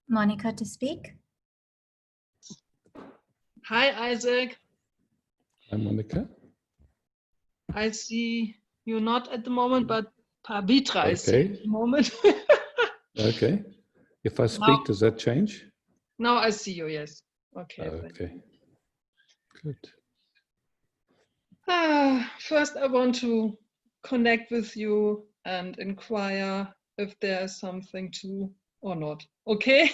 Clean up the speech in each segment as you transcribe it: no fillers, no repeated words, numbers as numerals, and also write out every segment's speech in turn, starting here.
Monica to speak. Hi, Isaac. Hi, Monica. I see you not at the moment, but Pavitra I see Okay. at the moment. Okay. If I speak, does that change? Now I see you, yes. Okay. Okay. Good. First, I want to connect with you and inquire if there's something to or not. Okay?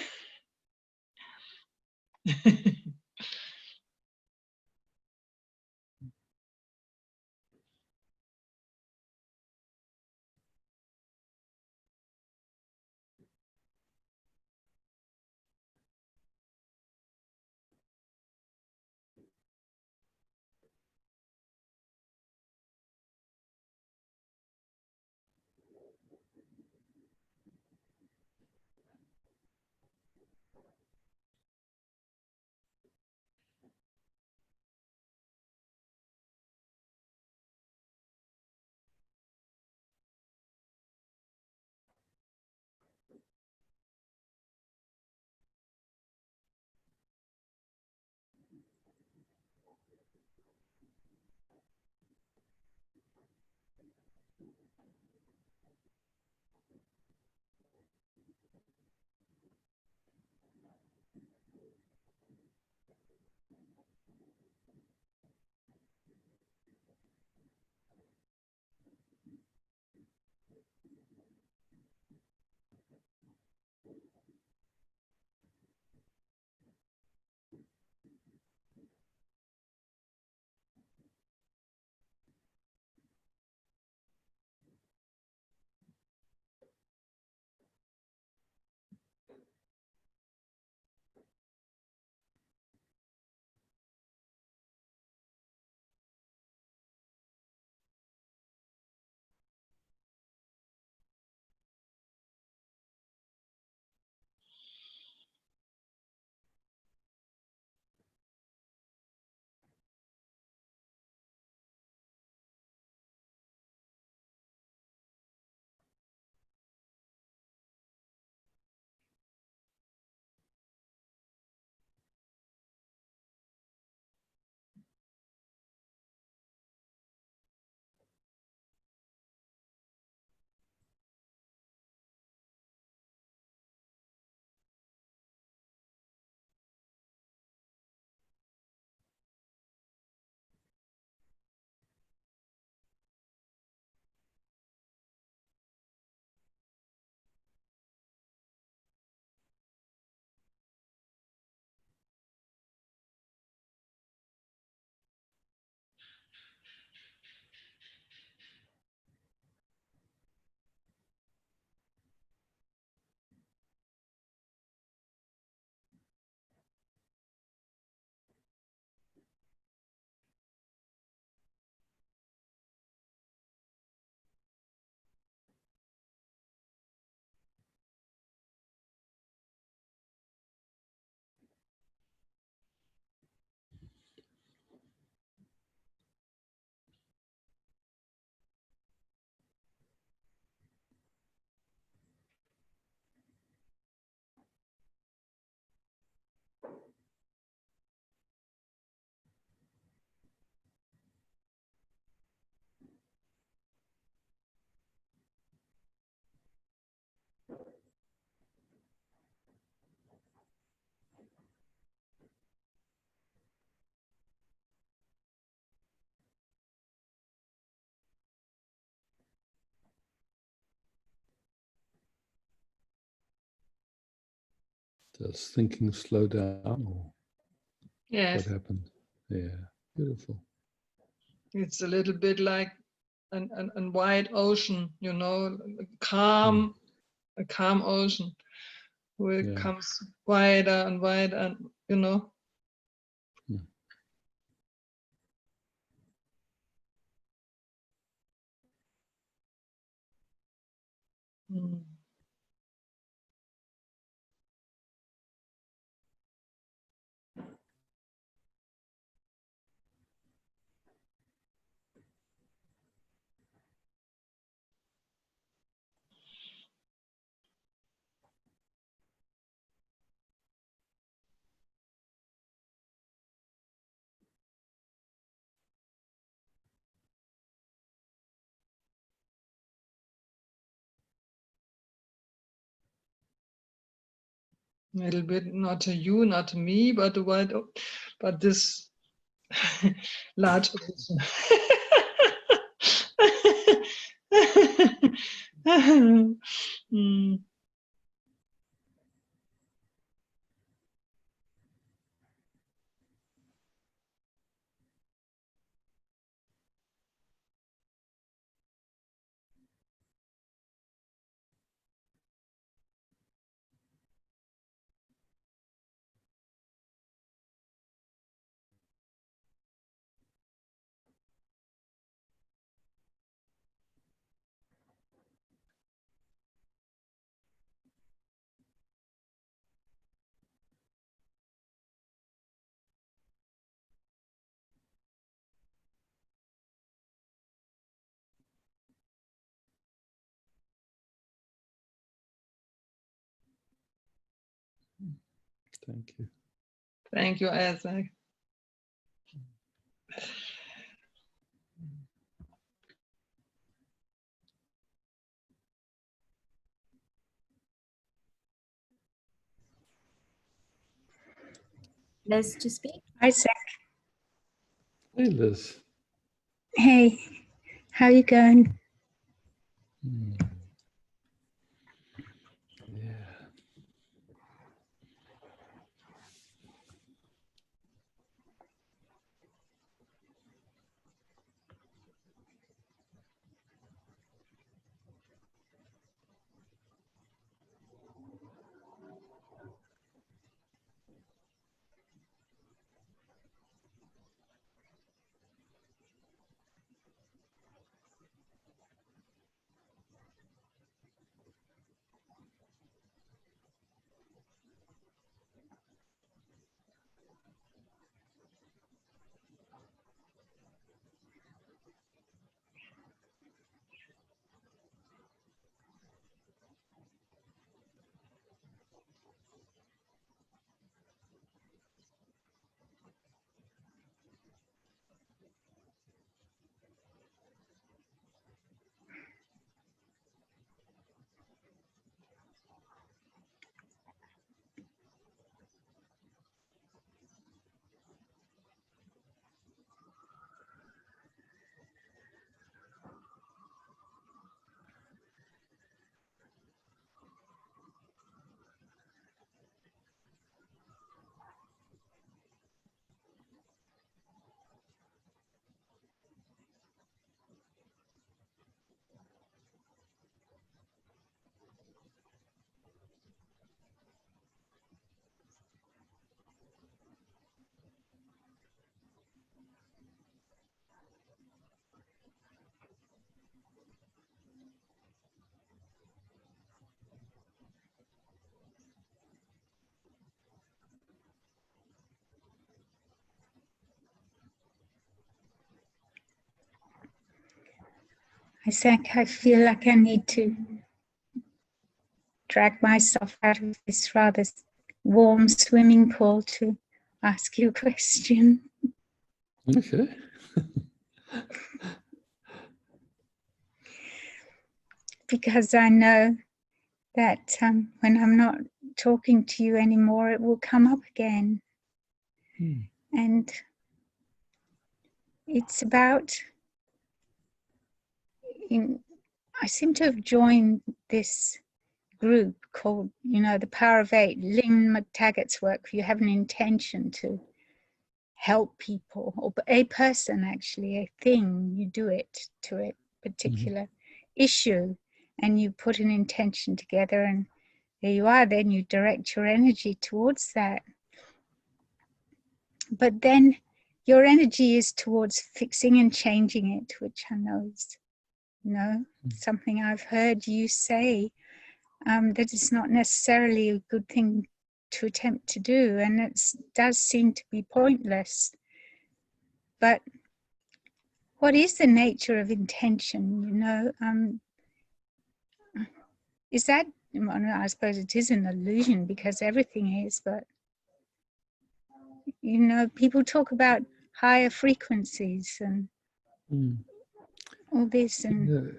Does thinking slow down or Yes. what happened? Yeah, beautiful. It's a little bit like an wide ocean, you know, calm, a calm ocean where it comes wider and wider, and you know. Mm. A little bit, not to you, not to me, but the white, but this large ocean. Mm. Thank you. Thank you, Isaac. Liz to speak. Isaac, Hey, Liz. hey, how you going? Yeah. Isaac, I feel like I need to drag myself out of this rather warm swimming pool to ask you a question. Okay. Because I know that when I'm not talking to you anymore, it will come up again. And it's about, I seem to have joined this group called, the Power of Eight, Lynn McTaggart's work. If you have an intention to help people, or a person, actually, a thing, you do it to a particular issue, and you put an intention together, and there you are, then you direct your energy towards that. But then your energy is towards fixing and changing it, which I know is, something I've heard you say, that it's not necessarily a good thing to attempt to do, and it does seem to be pointless. But what is the nature of intention? Is that, I suppose it is an illusion because everything is, but people talk about higher frequencies and all this, and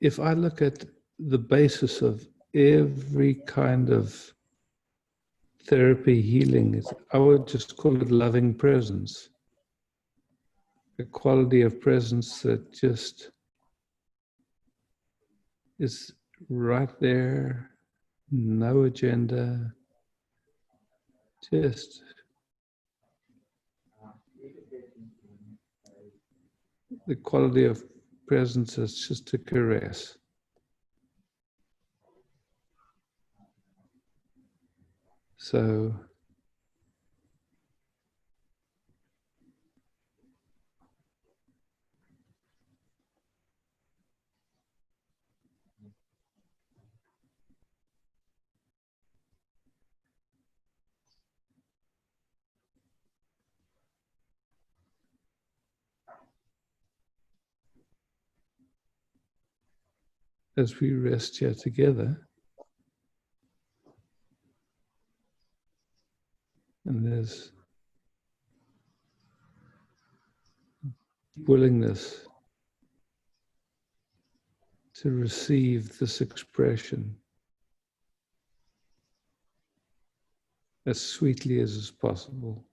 If I look at the basis of every kind of therapy, healing, I would just call it loving presence. A quality of presence that just is right there, no agenda, just the quality of presence is just a caress. So as we rest here together, and there's willingness to receive this expression as sweetly as is possible,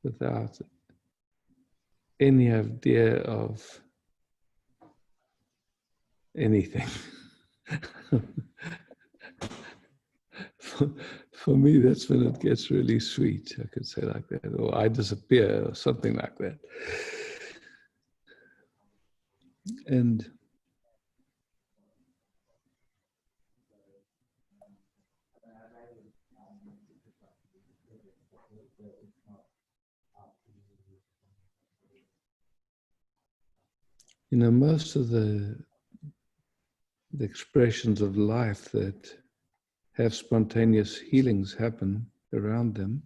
without any idea of anything. For me, that's when it gets really sweet. I could say like that, or I disappear, or something like that. And you know, most of the expressions of life that have spontaneous healings happen around them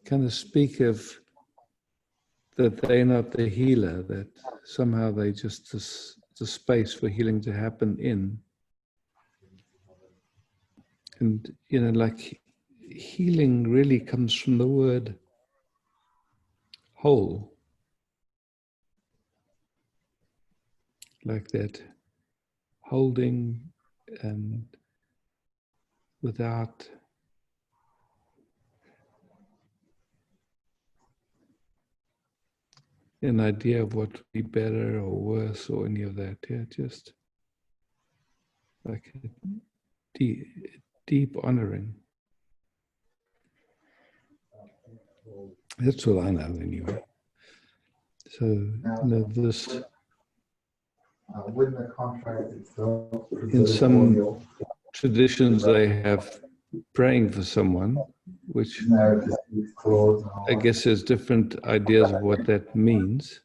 kind of speak of that they're not the healer, that somehow they just the space for healing to happen in. And, you know, like healing really comes from the word whole. Like that holding and without an idea of what would be better or worse or any of that. Yeah, just like a deep honoring. That's what I know anyway. So, you know, this in some traditions they have praying for someone, which I guess there's different ideas of what that means.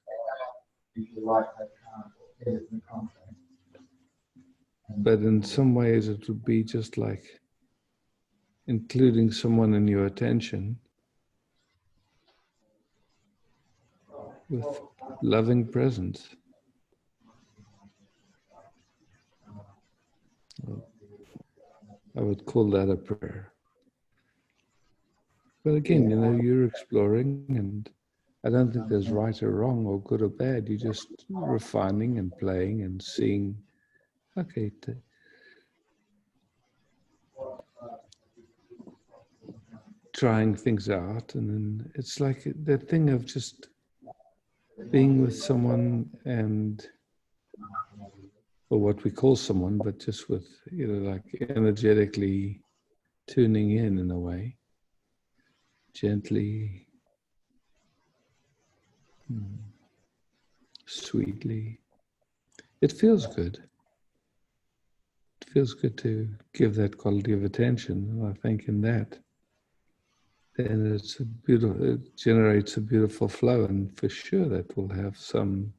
But in some ways it would be just like including someone in your attention with loving presence. I would call that a prayer. But again, you know, you're exploring, and I don't think there's right or wrong or good or bad. You're just refining and playing and seeing, okay, trying things out. And then it's like that thing of just being with someone and, or what we call someone, but just with, you know, like energetically tuning in a way, gently, sweetly. It feels good. It feels good to give that quality of attention. And I think in that, then it's a beautiful, it generates a beautiful flow, and for sure that will have something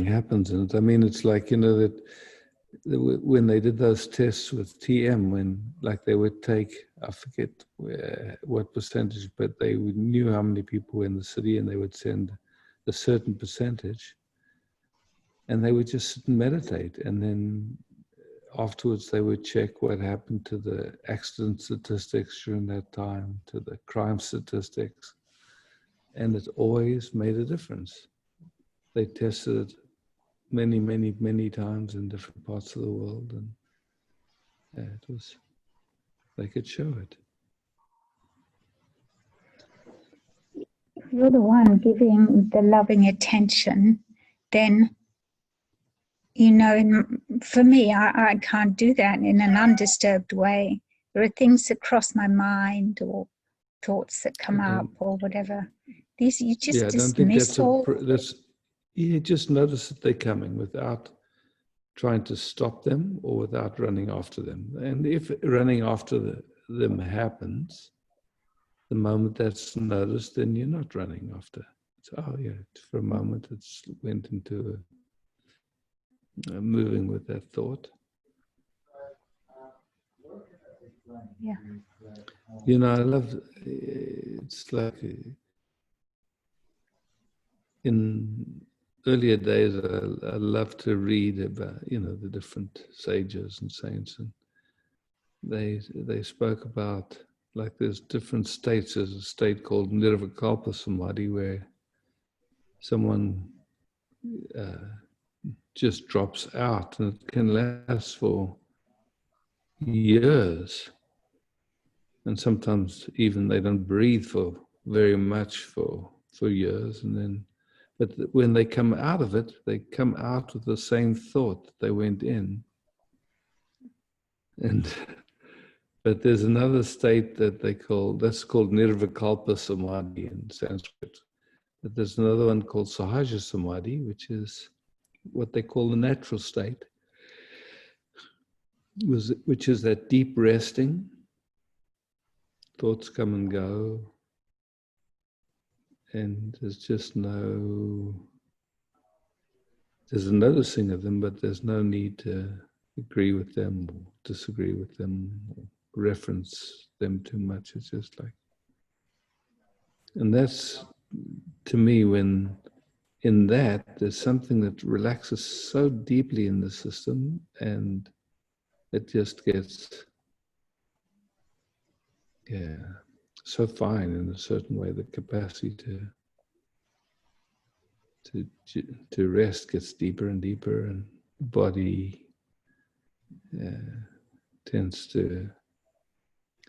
happens in it. I mean, it's like, you know, that when they did those tests with TM, when like they would take, I forget what percentage, but they knew how many people were in the city, and they would send a certain percentage, and they would just sit and meditate, and then afterwards they would check what happened to the accident statistics during that time, to the crime statistics, and it always made a difference. They tested it many, many, many times in different parts of the world, and it was, they could show it. If you're the one giving the loving attention, then, you know, for me, I can't do that in an undisturbed way. There are things that cross my mind or thoughts that come up or whatever. These you just I don't think dismiss all. that's you just notice that they're coming without trying to stop them or without running after them. And if running after them happens, the moment that's noticed, then you're not running after. It's, oh yeah, for a moment it went into moving with that thought. Yeah. You know, I love, it's like in earlier days, I loved to read about, you know, the different sages and saints, and they spoke about, like, there's different states. There's a state called Nirvikalpa Samadhi where someone just drops out, and it can last for years. And sometimes even they don't breathe for very much for years, and then, but when they come out of it, they come out with the same thought that they went in. And but there's another state that that's called Nirvikalpa Samadhi in Sanskrit. But there's another one called Sahaja Samadhi, which is what they call the natural state, which is that deep resting. Thoughts come and go, and there's a noticing of them, but there's no need to agree with them or disagree with them or reference them too much. It's just like, and that's, to me, when in that there's something that relaxes so deeply in the system, and it just gets, so fine in a certain way. The capacity to rest gets deeper and deeper, and the body tends to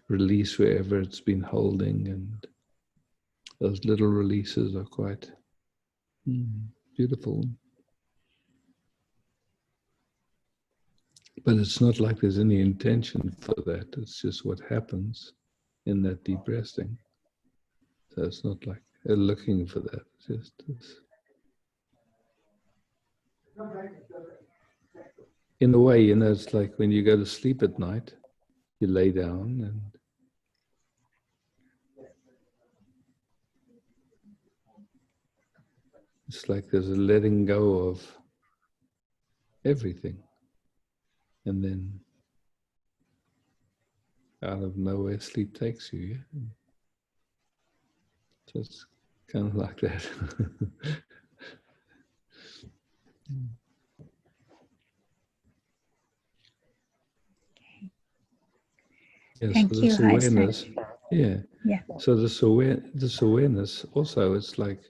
release wherever it's been holding, and those little releases are quite beautiful. But it's not like there's any intention for that. It's just what happens in that deep resting. So it's not like looking for that. It's just in a way, you know, it's like when you go to sleep at night, you lay down, and it's like there's a letting go of everything. And then out of nowhere, sleep takes you. Yeah? So it's kind of like that. Yeah, Thank so you, this awareness, Yeah. So this awareness also, it's like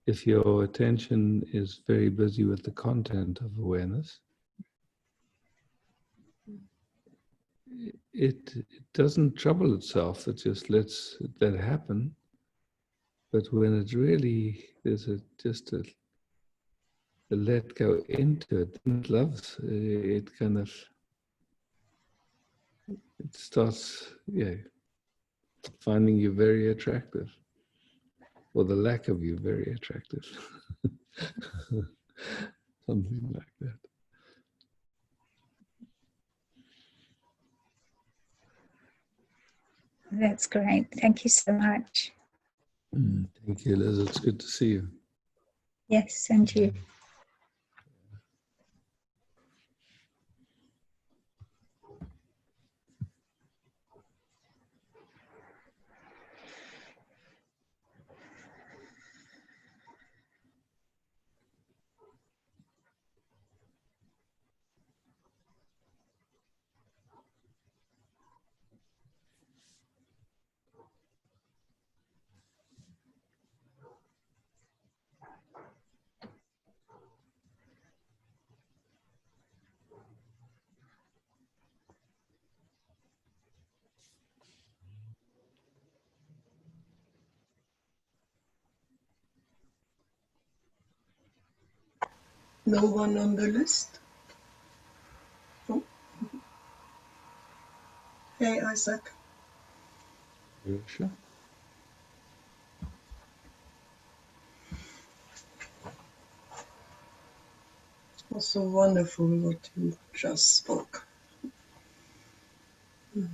if your attention is very busy with the content of awareness, it doesn't trouble itself. It just lets that happen. But when it really there's just a let go into it, and it loves it. Kind of it starts, finding you very attractive, or the lack of you very attractive. Something like that. That's great. Thank you so much. Thank you, Liz. It's good to see you. Yes, and you. No one on the list? Oh. Hey, Isaac. Sure. It was so wonderful what you just spoke. Mm.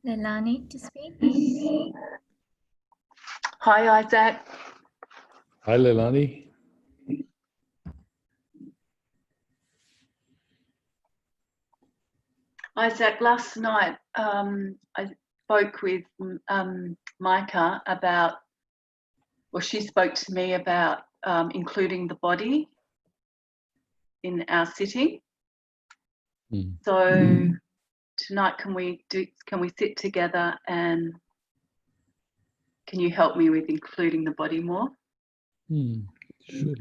Leilani to speak. Hi, Isaac. Hi, Leilani. Isaac, last night I spoke with Micah about, well, she spoke to me about including the body in our sitting. So tonight, can we sit together and can you help me with including the body more? Sure.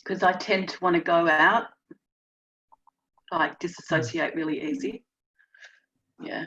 Because I tend to want to go out, like disassociate really easy. Yeah.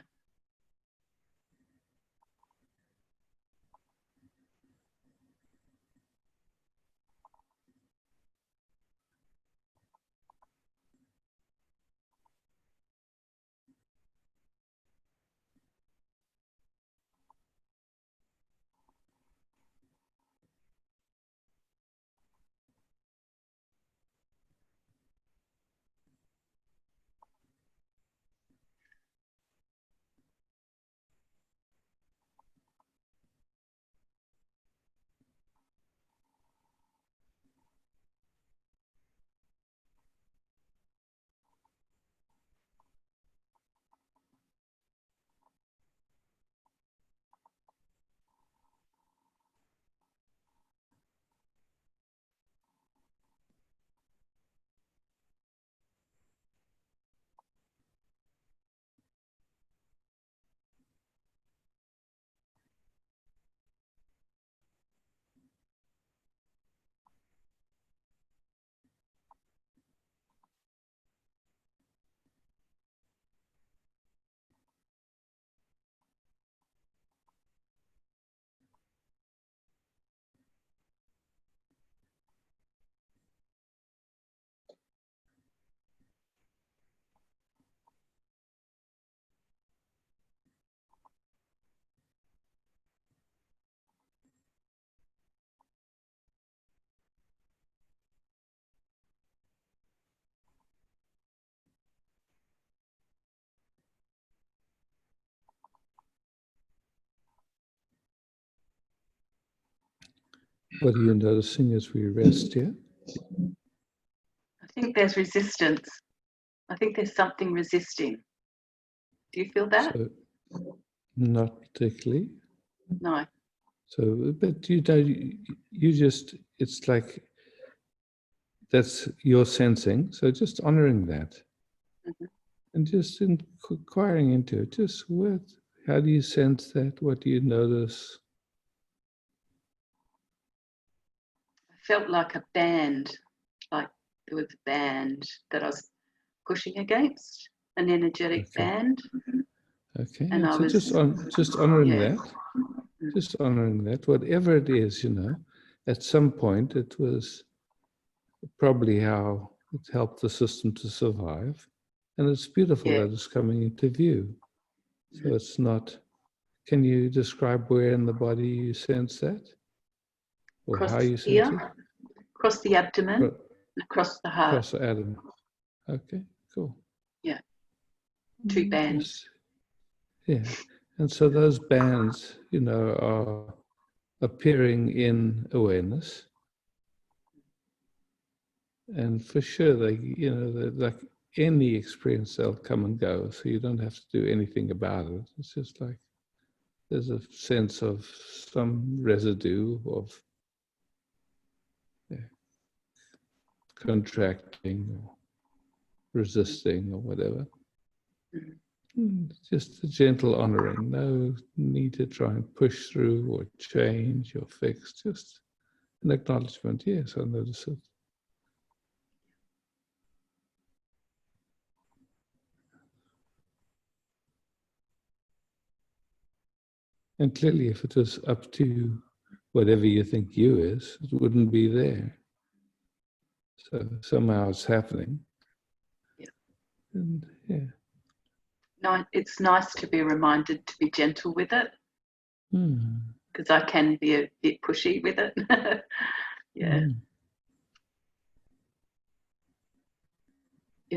What are you noticing as we rest here? I think there's resistance. I think there's something resisting. Do you feel that? So, not particularly. No. So, but you just, it's like, that's your sensing. So just honoring that. And just inquiring into it. Just how do you sense that? What do you notice? I felt like a band, like there was a band that I was pushing against, an energetic band. Okay, And I so was just honoring that, just honoring that, whatever it is, at some point it was probably how it helped the system to survive, and it's beautiful that it's coming into view. So it's not. Can you describe where in the body you sense that, or across how you sense it? Across the abdomen, across the heart. Across the abdomen. Okay, cool. Yeah, 2 bands. Yeah, and so those bands, are appearing in awareness, and for sure, they're like any experience, they'll come and go. So you don't have to do anything about it. It's just like there's a sense of some residue of contracting or resisting or whatever. Just a gentle honoring, no need to try and push through or change or fix, just an acknowledgement. Yes, I notice it. And clearly, if it was up to whatever you think you is, it wouldn't be there. So somehow it's happening. Yeah. And yeah. No, it's nice to be reminded to be gentle with it, because I can be a bit pushy with it. Yeah.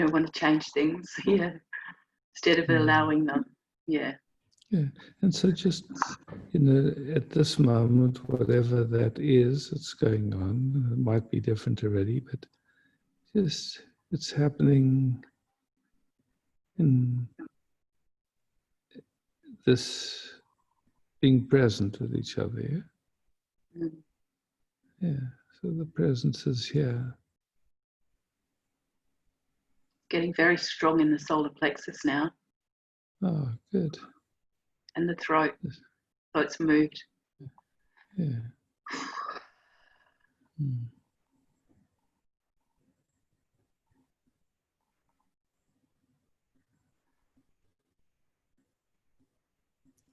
want to change things. Yeah, instead of allowing them. Yeah. Yeah, and so just at this moment, whatever that is that's going on, it might be different already, but just it's happening in this being present with each other. Yeah, Mm. yeah. So the presence is here. Getting very strong in the solar plexus now, Oh, good. and the throat. Yes. So it's moved. Yeah. Mm.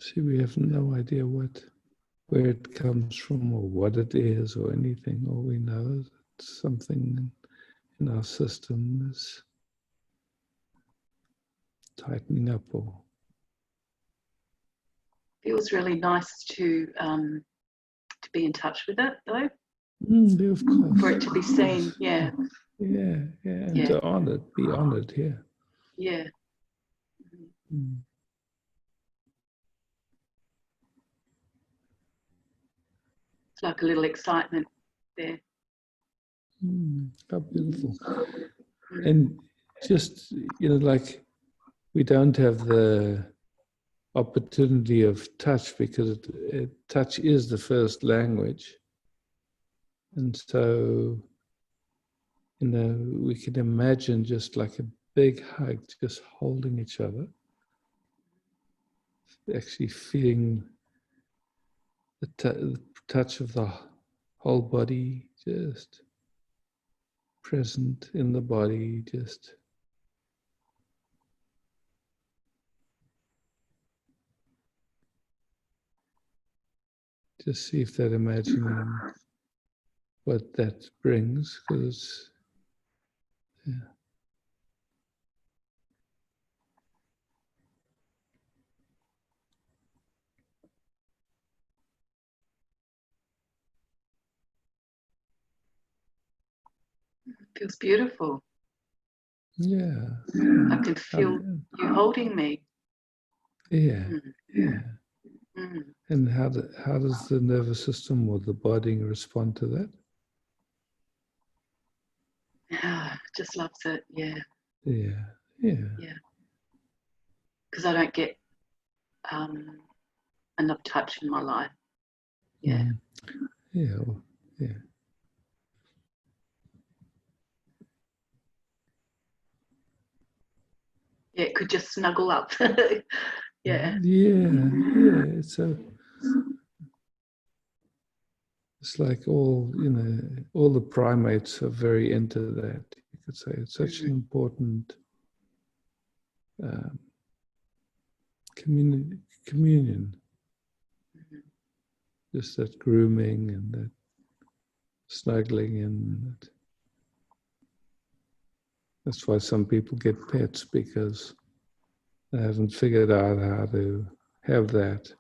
See, we have no idea where it comes from or what it is or anything. All we know is it's something in our system is tightening up or Feels really nice to be in touch with it, though. yeah, of course. For it to be seen. Yeah. Yeah, and Yeah. to honor it, be honored here. Yeah. Mm. It's like a little excitement there. How beautiful. And just, like we don't have the opportunity of touch because touch is the first language. And so, we can imagine just like a big hug, just holding each other, actually feeling the touch of the whole body, just present in the body, just see if that imagining what that brings, because Feels beautiful. yeah, I can feel you holding me. yeah, Mm. yeah. Mm. And how does the nervous system or the body respond to that? Just loves it. Yeah. Yeah, yeah. Yeah. Because I don't get enough touch in my life. Yeah. Yeah, yeah. Yeah, it could just snuggle up. Yeah. Yeah. It's like all the primates are very into that. You could say it's such an important communion. Just that grooming and that snuggling and that. That's why some people get pets, because they haven't figured out how to have that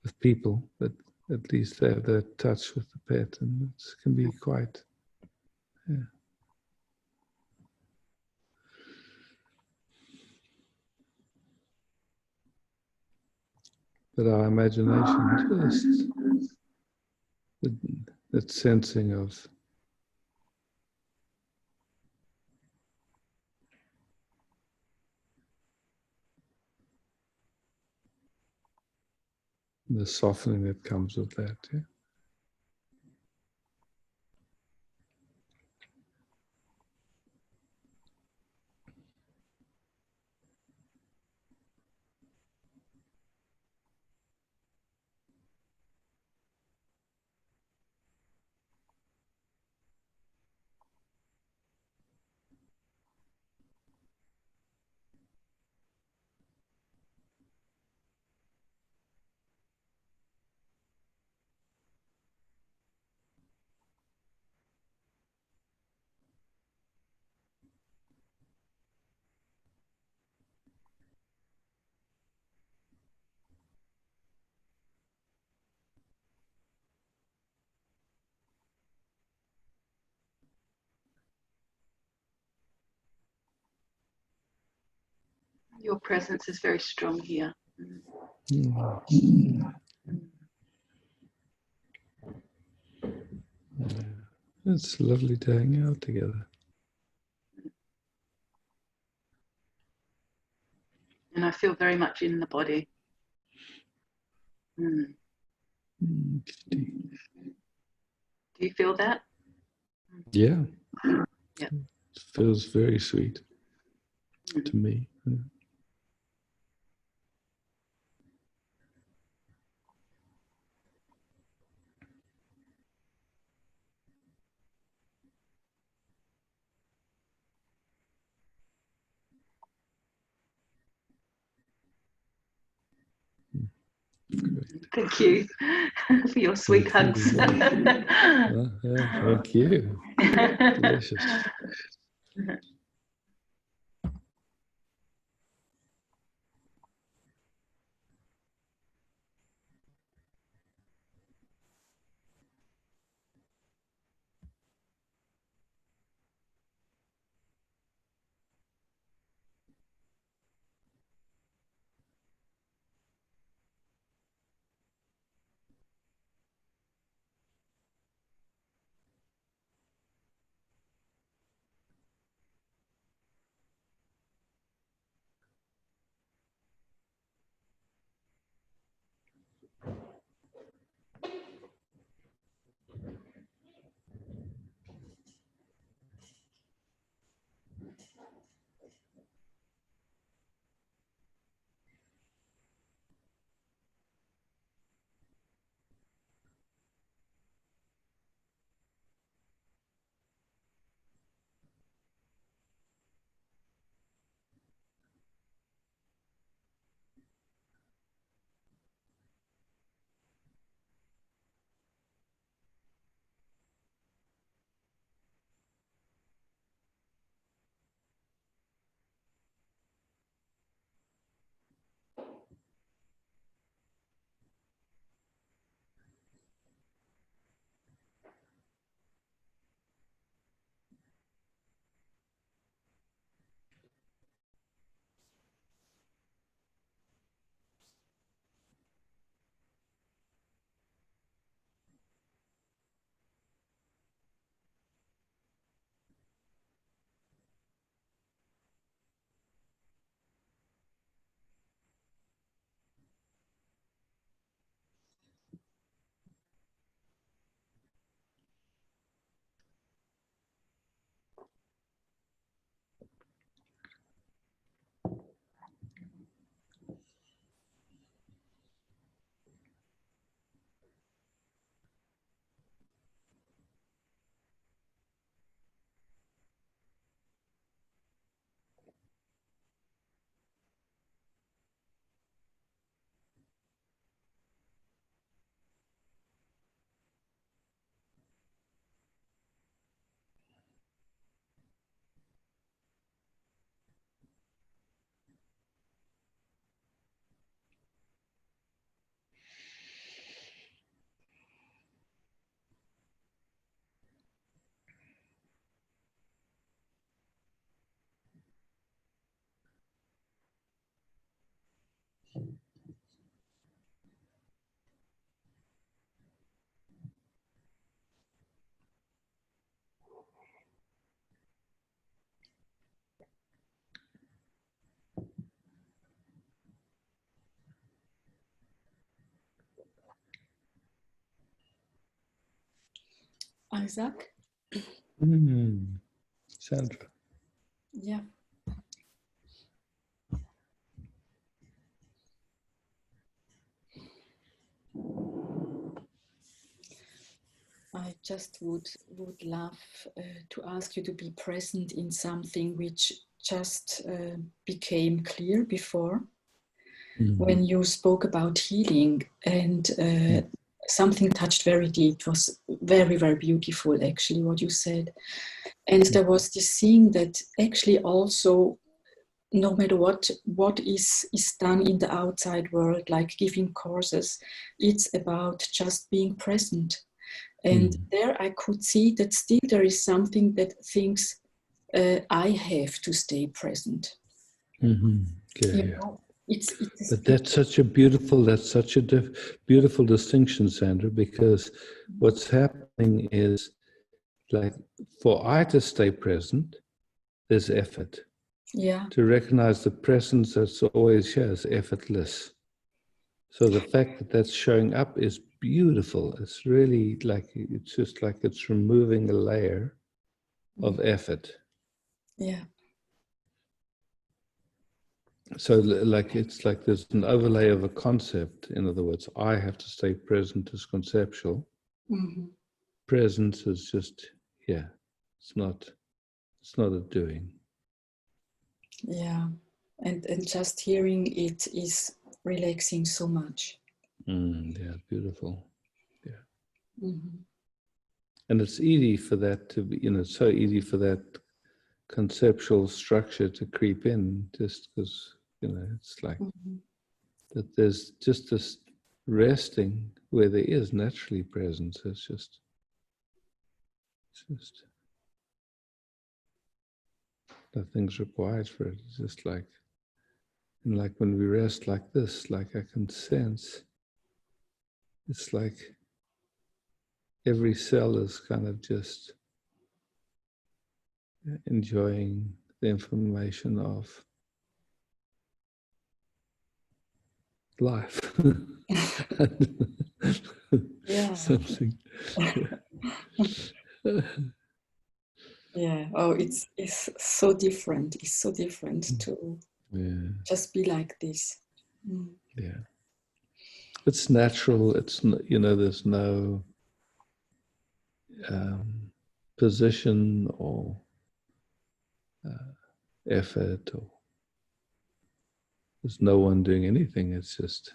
with people, but at least they have that touch with the pet, and it can be quite, yeah. But our imagination, just that sensing of the softening that comes with that. Yeah? Your presence is very strong here. It's lovely to hang out together. And I feel very much in the body. Do you feel that? Yeah. Yeah. It feels very sweet to me. Great. Thank you for your sweet Thank hugs. you. Yeah, thank you. Delicious. Isaac? Sandra. Yeah. I just would love to ask you to be present in something which just became clear before when you spoke about healing, and something touched very deep. It was very, very beautiful, actually, what you said. And there was this thing that actually also, no matter what is done in the outside world, like giving courses, it's about just being present. And there I could see that still there is something that thinks I have to stay present. Mm-hmm. Yeah, You yeah. know, it's But that's such a beautiful, beautiful distinction, Sandra, because what's happening is, like, for I to stay present, there's effort. yeah, To recognize the presence that's always here is effortless. So the fact that that's showing up is beautiful. It's really like, it's just like it's removing a layer of effort. yeah, So like, it's like there's an overlay of a concept. In other words, I have to stay present is conceptual. hmm, Presence is just, yeah, it's not a doing. yeah. And just hearing it is relaxing so much. Yeah, beautiful. Yeah. Hmm. And it's easy for that to be, it's so easy for that conceptual structure to creep in, just because, it's like Hmm. that there's just this resting where there is naturally presence. It's just nothing's required for it. It's just like, and like when we rest like this, like I can sense, it's like every cell is kind of just enjoying the information of life. Yeah. Something. Yeah. Oh, it's so different. It's so different to Yeah. just be like this. Mm. Yeah. It's natural. It's, there's no position or effort, or there's no one doing anything. It's just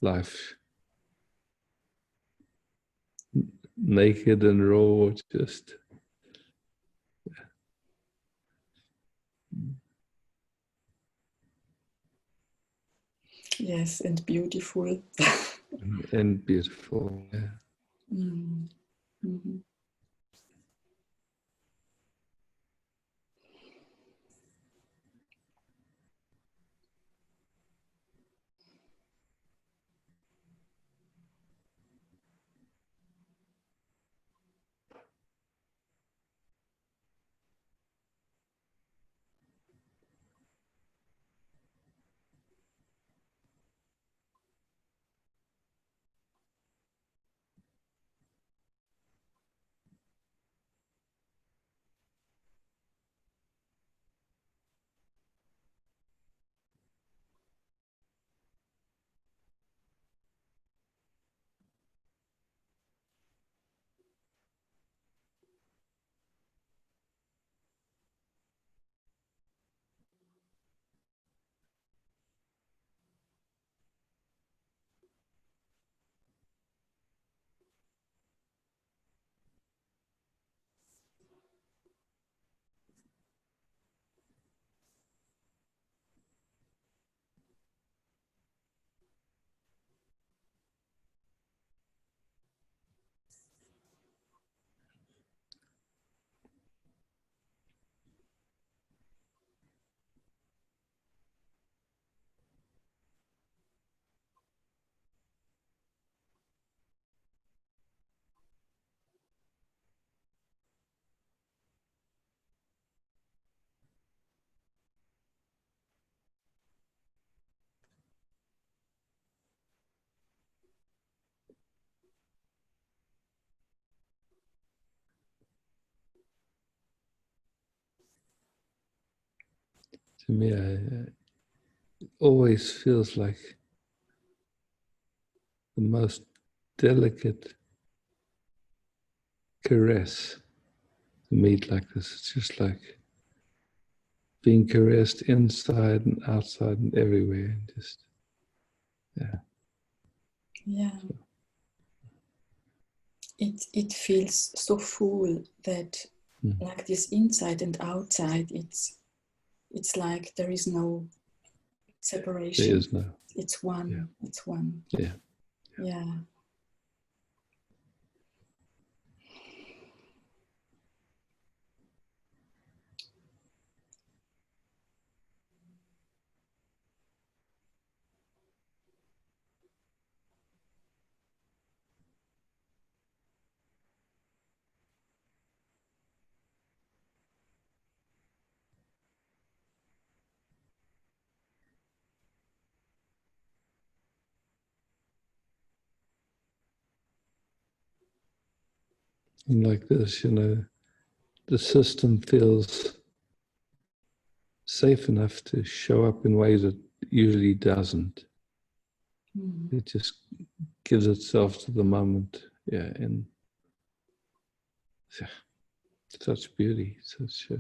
life, naked and raw, just. Yes, and beautiful. And beautiful. Yeah. Mm. Mhm. To me, it always feels like the most delicate caress to meet like this. It's just like being caressed inside and outside and everywhere. And just, yeah. Yeah. It feels so full that like this inside and outside, it's like there is no separation. There is no. It's one. Yeah. It's one. Yeah. Yeah. And like this, you know, the system feels safe enough to show up in ways it usually doesn't. Mm. It just gives itself to the moment, yeah, and yeah, such beauty, such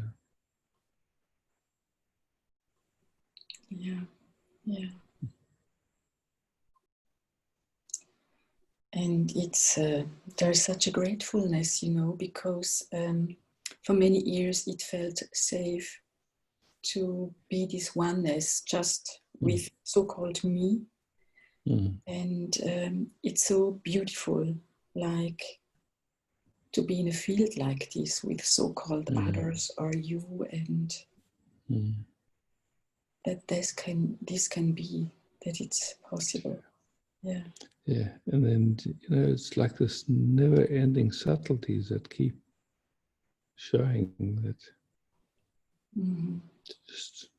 Yeah, yeah. And it's there's such a gratefulness, you know, because for many years it felt safe to be this oneness just with so-called me. And it's so beautiful, like to be in a field like this with so-called others or you, and that this can be, that it's possible. Yeah. yeah, and then, you know, it's like this never-ending subtleties that keep showing that just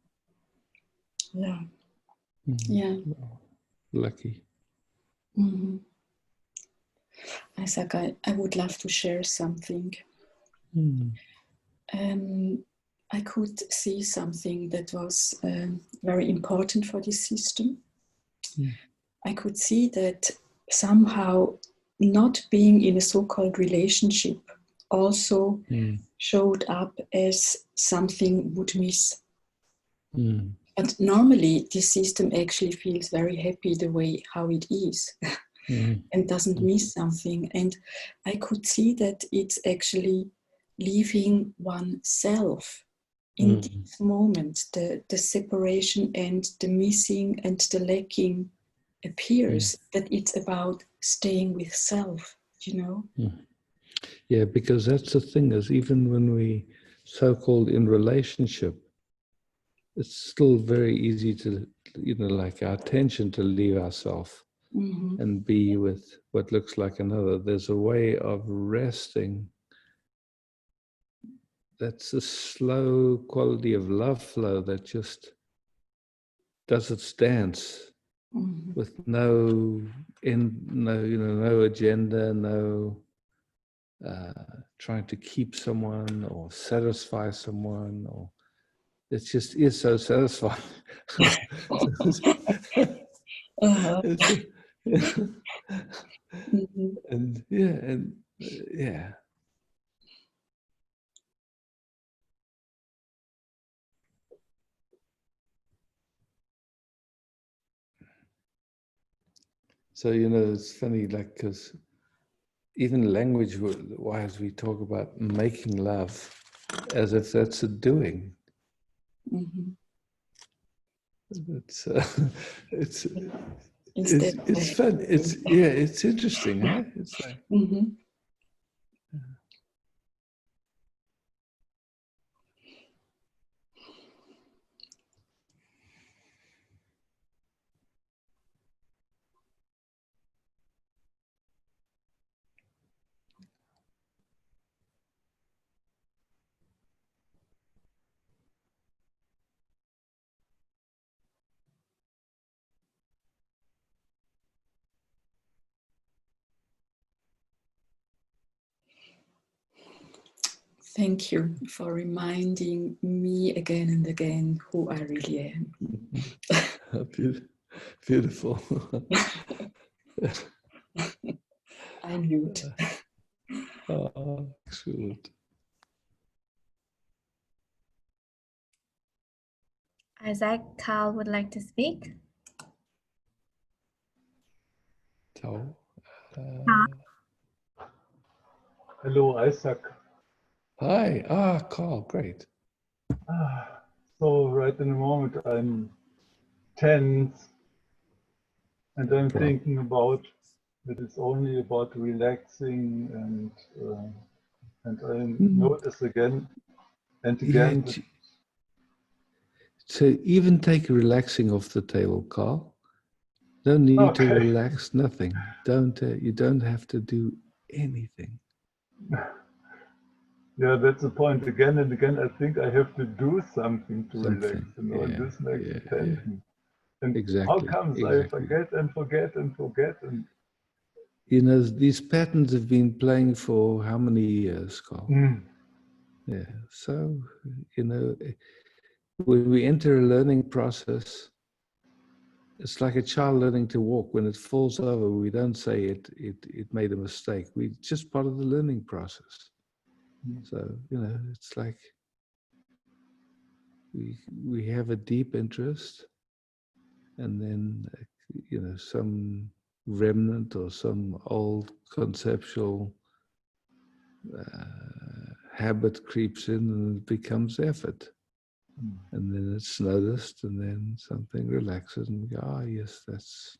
Yeah. Yeah. lucky. Isaac, I would love to share something. I could see something that was very important for this system. I could see that somehow not being in a so-called relationship also showed up as something would miss. But normally this system actually feels very happy the way how it is and doesn't miss something. And I could see that it's actually leaving oneself in this moment, the separation and the missing and the lacking appears, that it's about staying with self, you know? Yeah, because that's the thing, is even when we so-called in relationship, it's still very easy to, you know, like our attention to leave ourselves and be with what looks like another. There's a way of resting. That's a slow quality of love flow that just does its dance with no no agenda, no trying to keep someone or satisfy someone, or it just is so satisfying. And yeah. So, you know, it's funny, like, because even language-wise, we talk about making love as if that's a doing. It's it's fun. It's interesting, huh? It's like. Thank you for reminding me again and again who I really am. Beautiful. I mute. Oh, excellent. Isaac, Carl would like to speak. Hello, Isaac. Hi. Carl, great. So right in the moment I'm tense and I'm thinking about that it's only about relaxing, and I notice again and again. Yeah, so even take relaxing off the table, Carl. Don't need to relax, nothing. You don't have to do anything. Yeah, that's the point. Again and again, I think I have to do something to relax, you know, and this makes me tension. And exactly, how comes I forget and forget and forget, and You know, these patterns have been playing for how many years, Carl? Yeah. So, you know, when we enter a learning process, it's like a child learning to walk. When it falls over, we don't say it made a mistake. We just part of the learning process. So, you know, it's like we have a deep interest, and then, you know, some remnant or some old conceptual habit creeps in, and it becomes effort. And then it's noticed, and then something relaxes, and we go, ah, yes, that's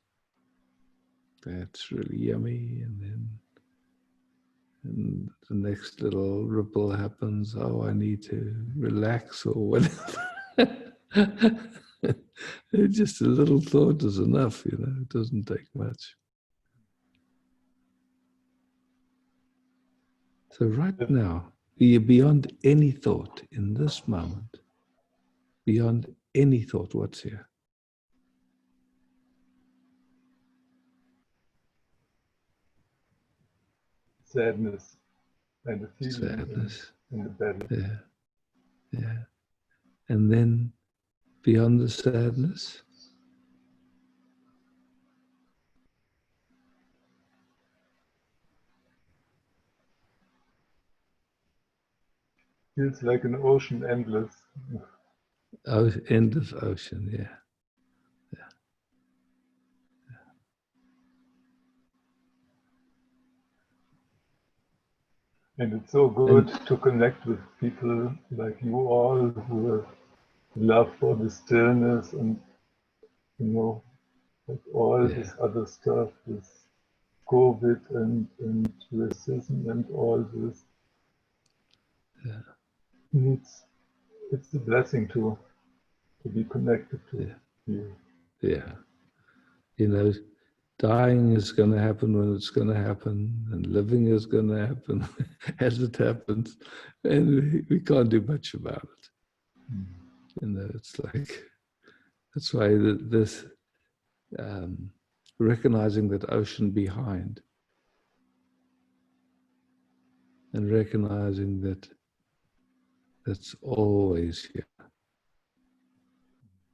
really yummy. And the next little ripple happens. Oh, I need to relax or whatever. Just a little thought is enough, you know. It doesn't take much. So right now, you're beyond any thought in this moment. Beyond any thought, what's here? Sadness and the feeling Sadness. in the belly. Yeah, yeah. And then beyond the sadness, Feels like an ocean, endless. end of ocean, yeah. And it's so good to connect with people like you all who have love for the stillness and, you know, like all this other stuff, this COVID and racism and all this. It's a blessing to be connected to you. Yeah. You know, dying is going to happen when it's going to happen, and living is going to happen as it happens, and we can't do much about it. You know, it's like, that's why this recognizing that ocean behind, and recognizing that that's always here.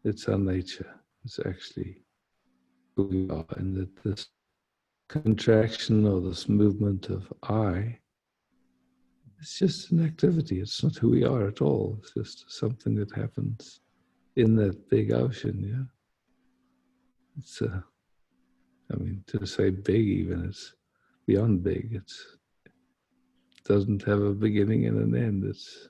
It's our nature. It's actually who we are, and that this contraction or this movement of I, it's just an activity. It's not who we are at all. It's just something that happens in that big ocean. Yeah, it's I mean, to say big even, it's beyond big. It doesn't have a beginning and an end. It's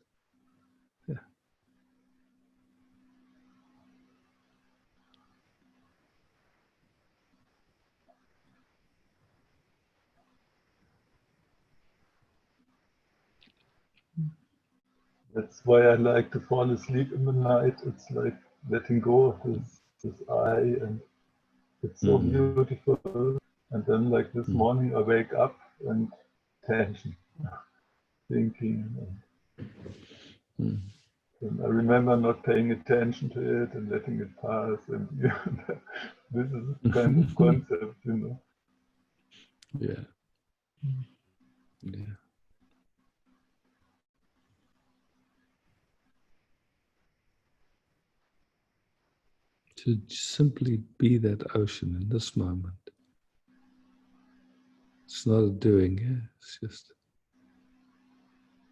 That's why I like to fall asleep in the night. It's like letting go of this I, and it's so beautiful. And then like this morning I wake up and tension, thinking. And I remember not paying attention to it and letting it pass. And this is a kind of concept, you know. yeah. Yeah. To simply be that ocean in this moment. It's not a doing, yeah? It's just,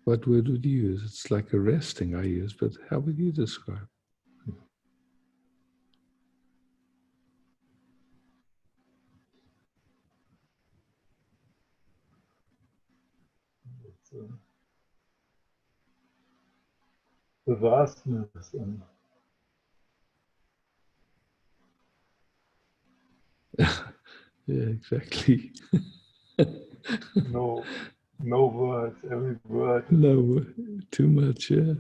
what word would you use? It's like a resting I use, but how would you describe? It's the vastness and yeah, exactly. no words, every word. No, too much, yeah.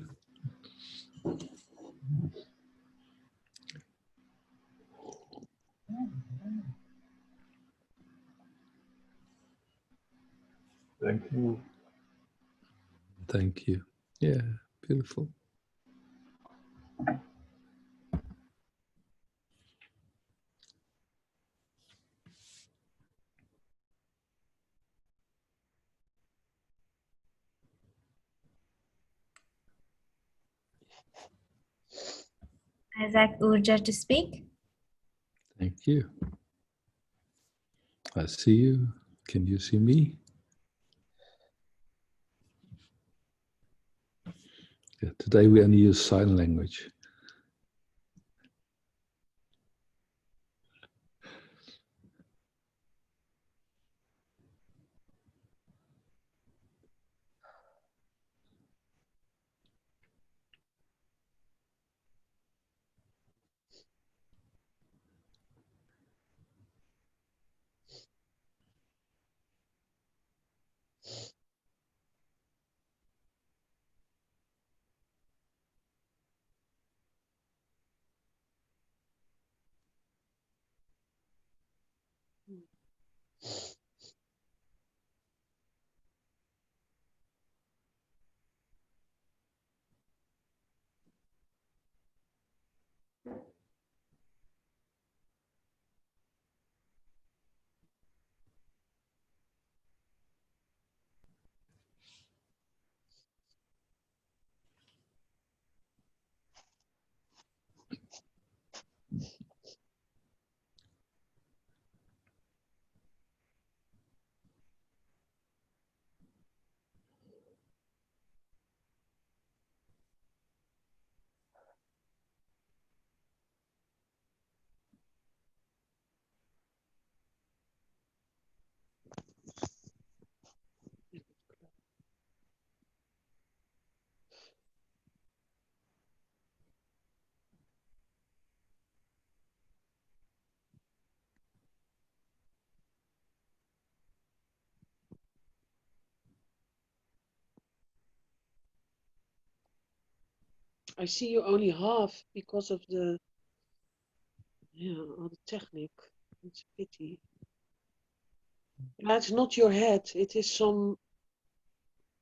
Thank you. Thank you. Yeah, beautiful. Isaac Urja to speak. Thank you. I see you. Can you see me? Yeah, today we only use sign language. I see you only half because of all the technique. It's a pity. It's not your head. It is some,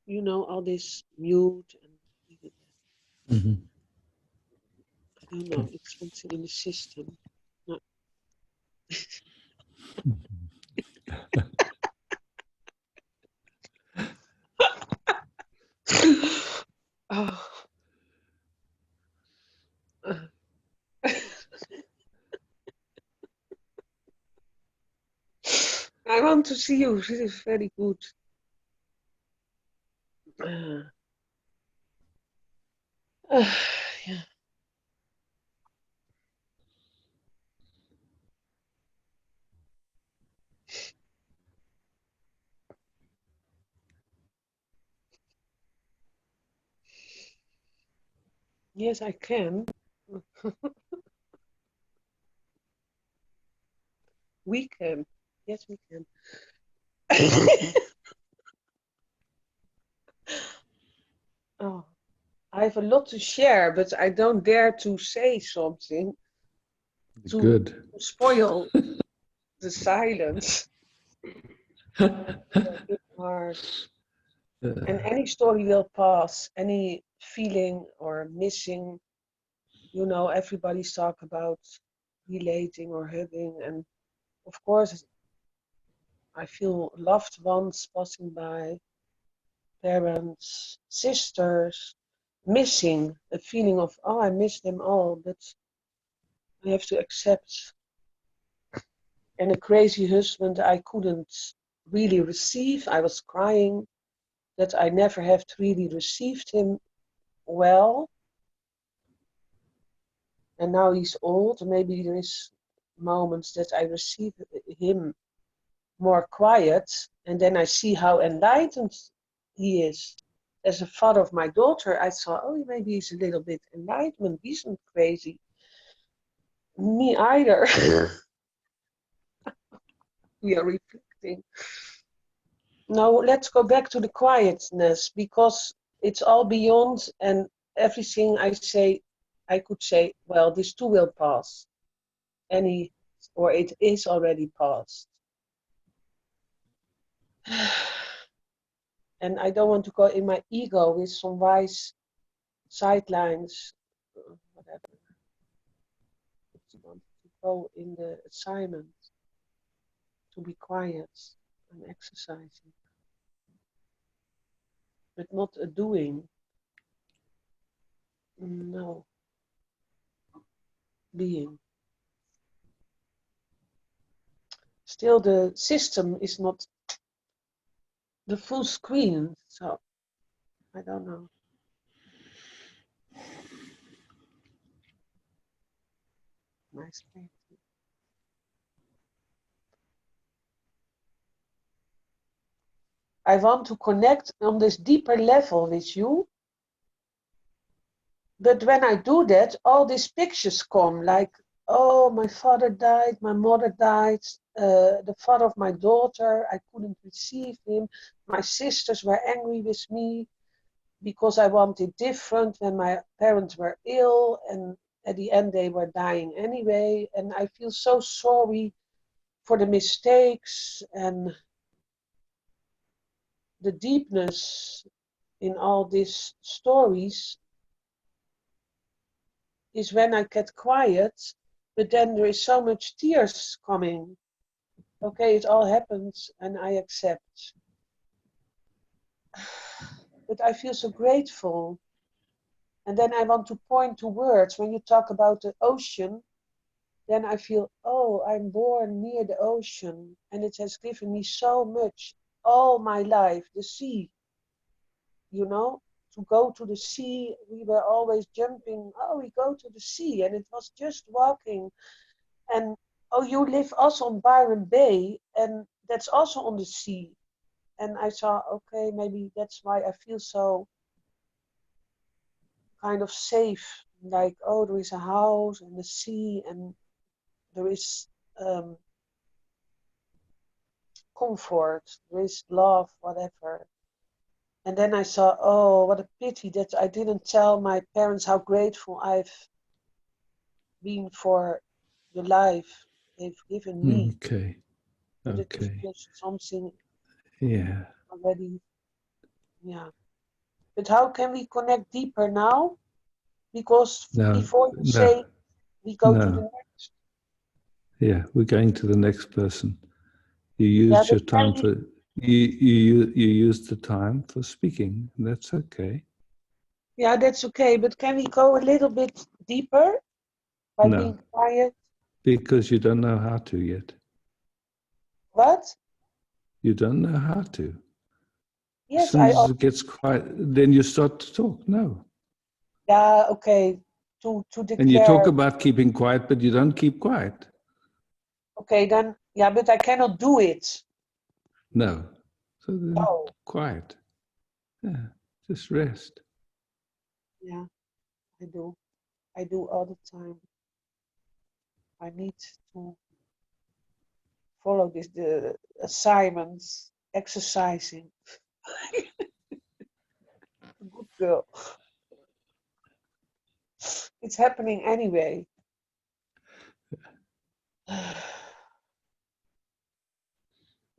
all this mute and Mm-hmm. I don't know. It's something in the system. No. Oh. I want to see you. This is very good. Yeah. Yes, I can. We can. Yes, we can. Oh, I have a lot to share, but I don't dare to say something to Good. spoil the silence. It's hard. And any story will pass. Any feeling or missing, everybody's talk about relating or hugging, and of course, I feel loved ones passing by, parents, sisters, missing a feeling of, oh, I miss them all, but I have to accept. And a crazy husband I couldn't really receive. I was crying that I never have really received him well. And now he's old. Maybe there is moments that I receive him more quiet, and then I see how enlightened he is. As a father of my daughter, I thought, oh, maybe he's a little bit enlightened. He isn't crazy. Me either. We are reflecting. Now let's go back to the quietness, because it's all beyond, and everything I say, I could say, well, this too will pass. Or it is already past. And I don't want to go in my ego with some wise sidelines, whatever. I just want to go in the assignment to be quiet and exercising, but not a doing. No. being. Still, the system is not the full screen, so I don't know. Nice painting. I want to connect on this deeper level with you. But when I do that, all these pictures come, like, oh, my father died, my mother died, the father of my daughter, I couldn't receive him. My sisters were angry with me because I wanted different when my parents were ill, and at the end they were dying anyway. And I feel so sorry for the mistakes and the deepness in all these stories is when I get quiet, but then there is so much tears coming. Okay, it all happens and I accept. But I feel so grateful. And then I want to point to words. When you talk about the ocean, then I feel, oh, I'm born near the ocean and it has given me so much all my life, the sea, you know, to go to the sea. We were always jumping, oh, we go to the sea, and it was just walking. And oh, you live also on Byron Bay, and that's also on the sea. And I saw, okay, maybe that's why I feel so kind of safe. Like, oh, there is a house and the sea, and there is comfort, there is love, whatever. And then I saw, oh, what a pity that I didn't tell my parents how grateful I've been for the life they've given me. Okay. But it was Okay. just something Yeah. already, yeah. But how can we connect deeper now? Because No. before you No. say we go to the No. next. Yeah. We're going to the next person. You Yeah, used but your time for you used the time for speaking. That's okay. yeah, that's okay. But can we go a little bit deeper by No, being quiet? because you don't know how to yet. What? You don't know how to. As Yes, soon as it gets quiet, then you start to talk. No. yeah, okay. To And you talk declare. about keeping quiet, but you don't keep quiet. Okay, then yeah, but I cannot do it. No. So then Oh, quiet. Yeah. Just rest. yeah, I do. I do all the time. I need to follow the assignments, exercising. Good girl. It's happening anyway.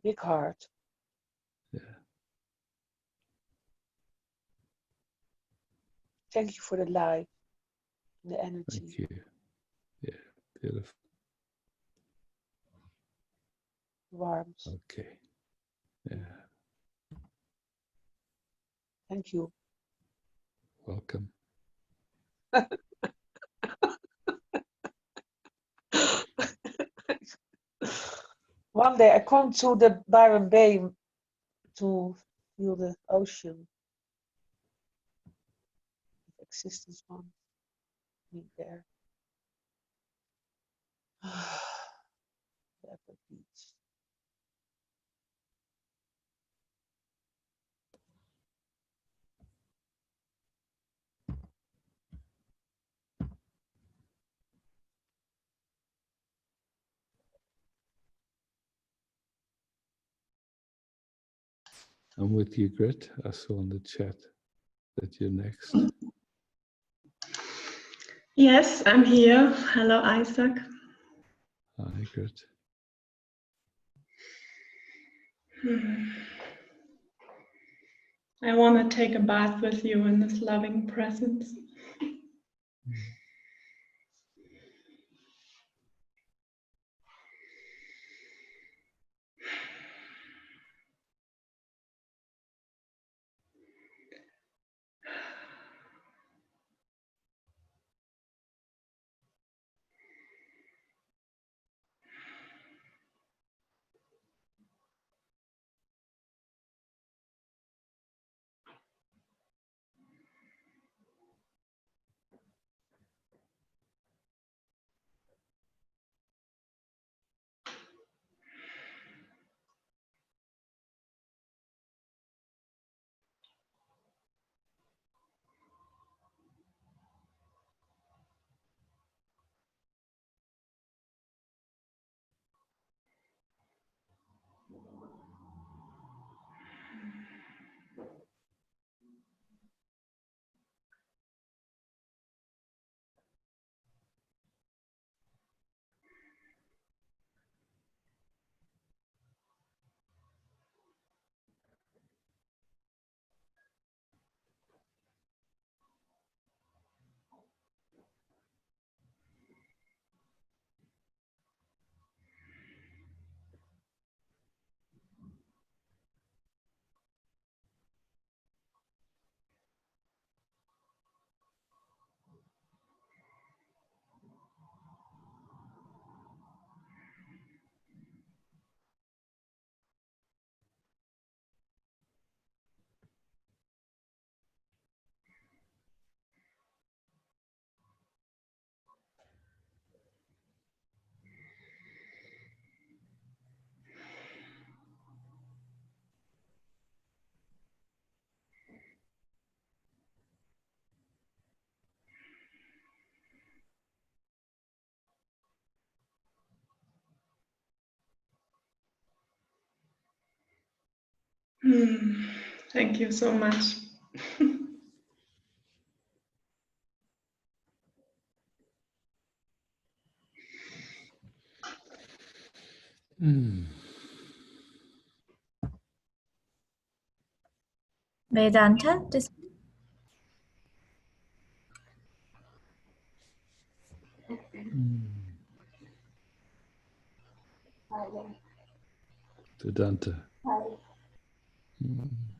Big heart. Yeah. Thank you for the life and the Thank energy. you. Yeah. Beautiful. Warmth. Okay. Yeah. Thank you. Welcome. One day I come to the Byron Bay to feel the ocean. Existence wants me there. Ever beach. I'm with you, Grit. I saw in the chat that you're next. Yes, I'm here. Hello, Isaac. Hi, Grit. I want to take a bath with you in this loving presence. Thank you so much. Vedanta, to speak? Vedanta. Mm.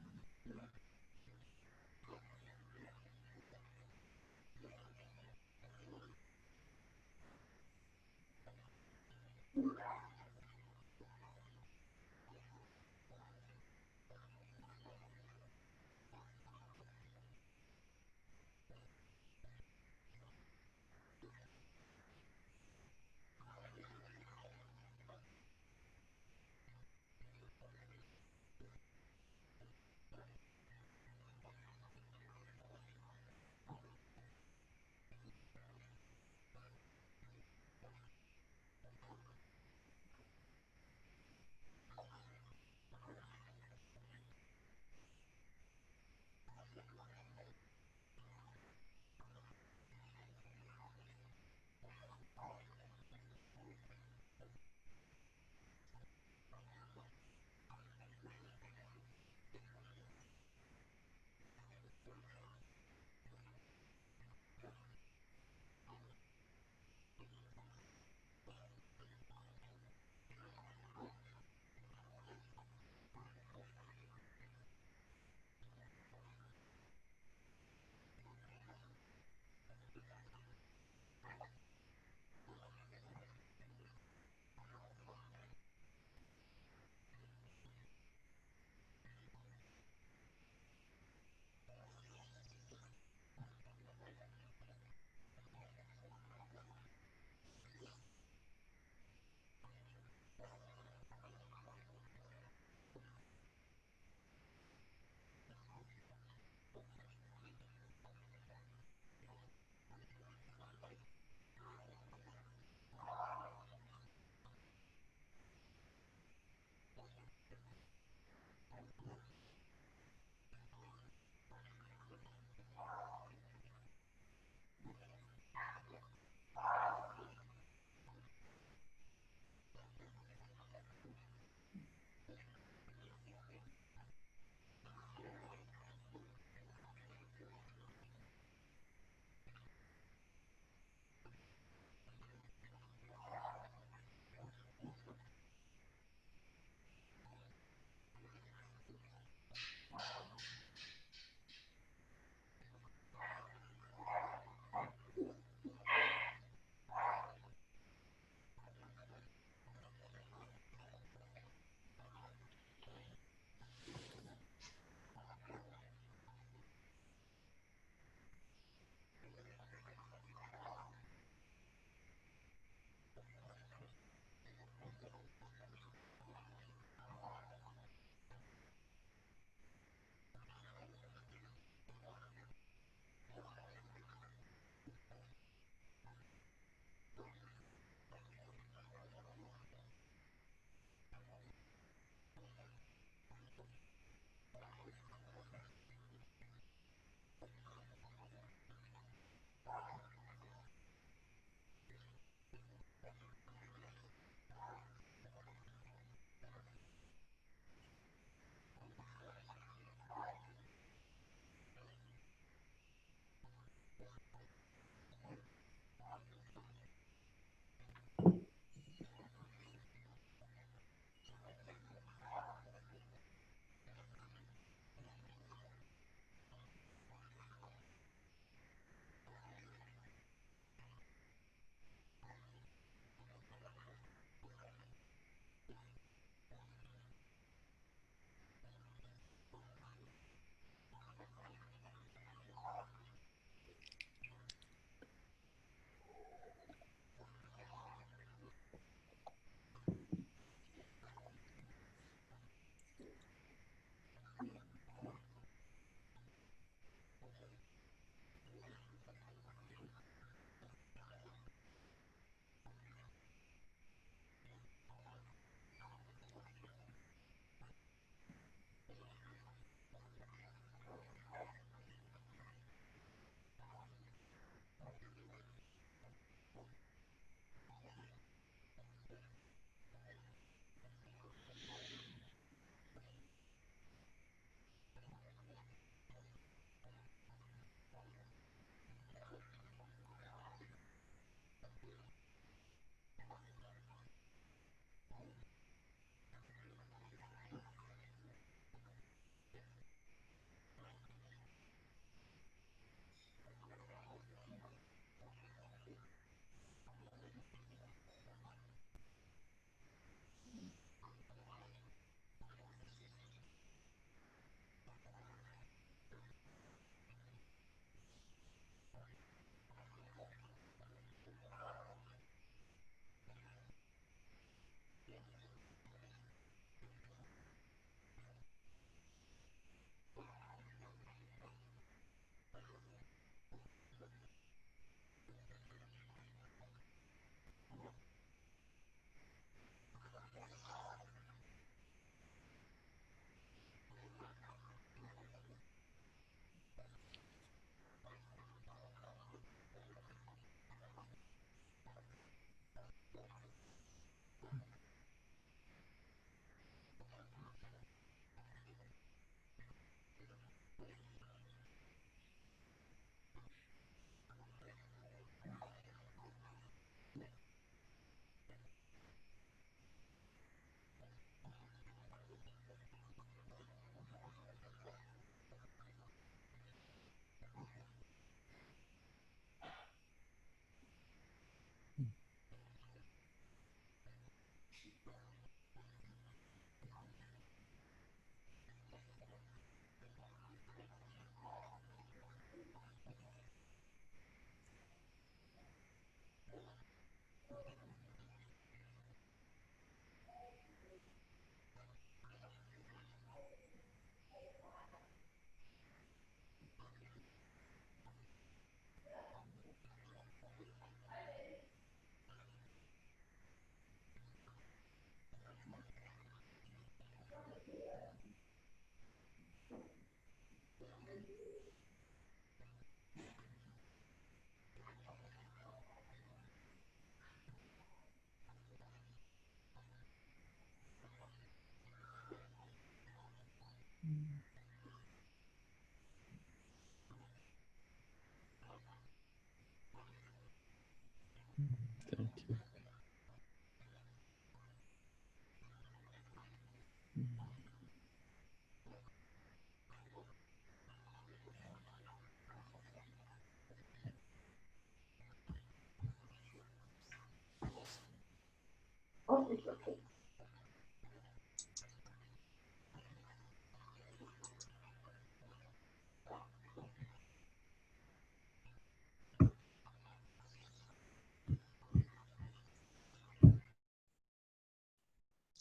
Thank you.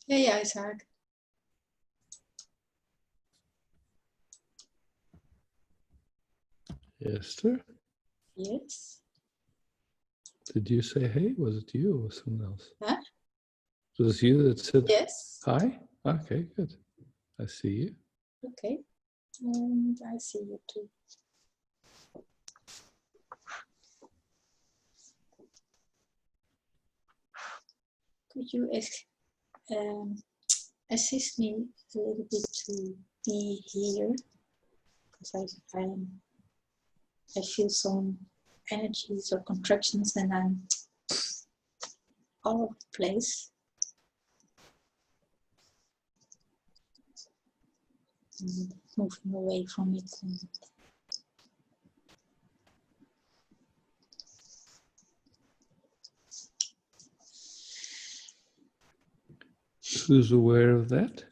Ja, Isaac. Esther, Yes. did you say hey? Was it you or someone else? Huh? Was it you that said Yes. hi? Okay, good. I see you. Okay. And I see you too. Could you assist me a little bit to be here? Because I feel some energies or contractions and I'm all over the place. And moving away from it. And Who's aware of that?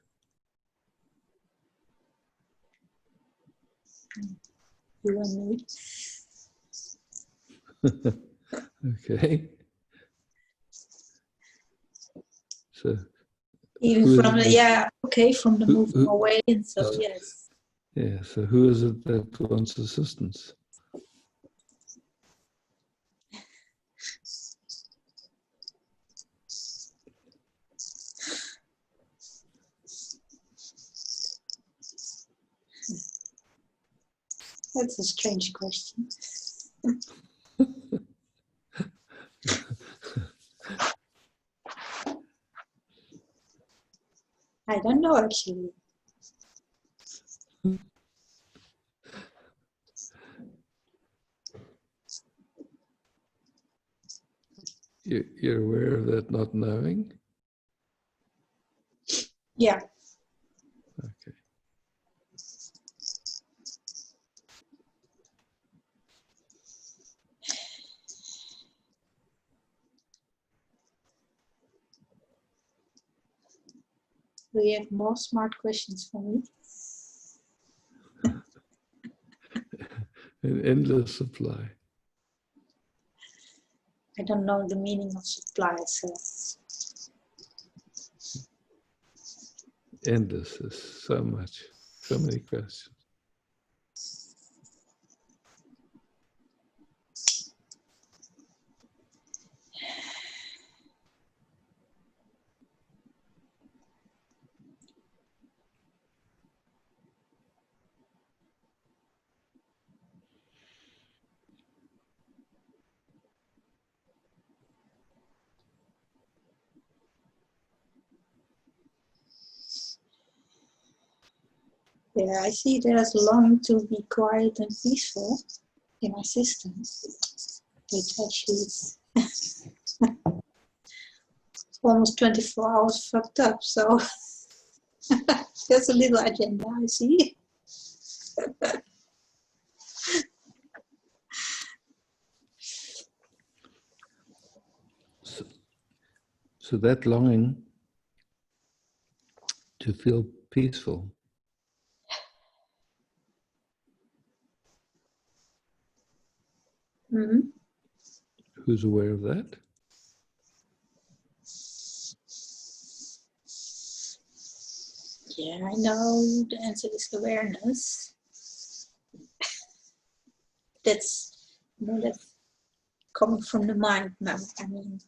you and me. Okay. So Even who is from it the, that- yeah, okay, from the moving who- away, and so yes. Yeah, so who is it that wants assistance? That's a strange question. I don't know actually. You're aware of that not knowing? Yeah. Okay. Do you have more smart questions for me? An endless supply. I don't know the meaning of supply, so Endless is so much, so many questions. yeah, I see there's longing to be quiet and peaceful in my system, which actually is almost 24 hours fucked up, so there's a little agenda, I see. So that longing to feel peaceful, Mm-hmm. who's aware of that? Yeah, I know the answer is awareness. That's, you know, that's coming from the mind now. I mean,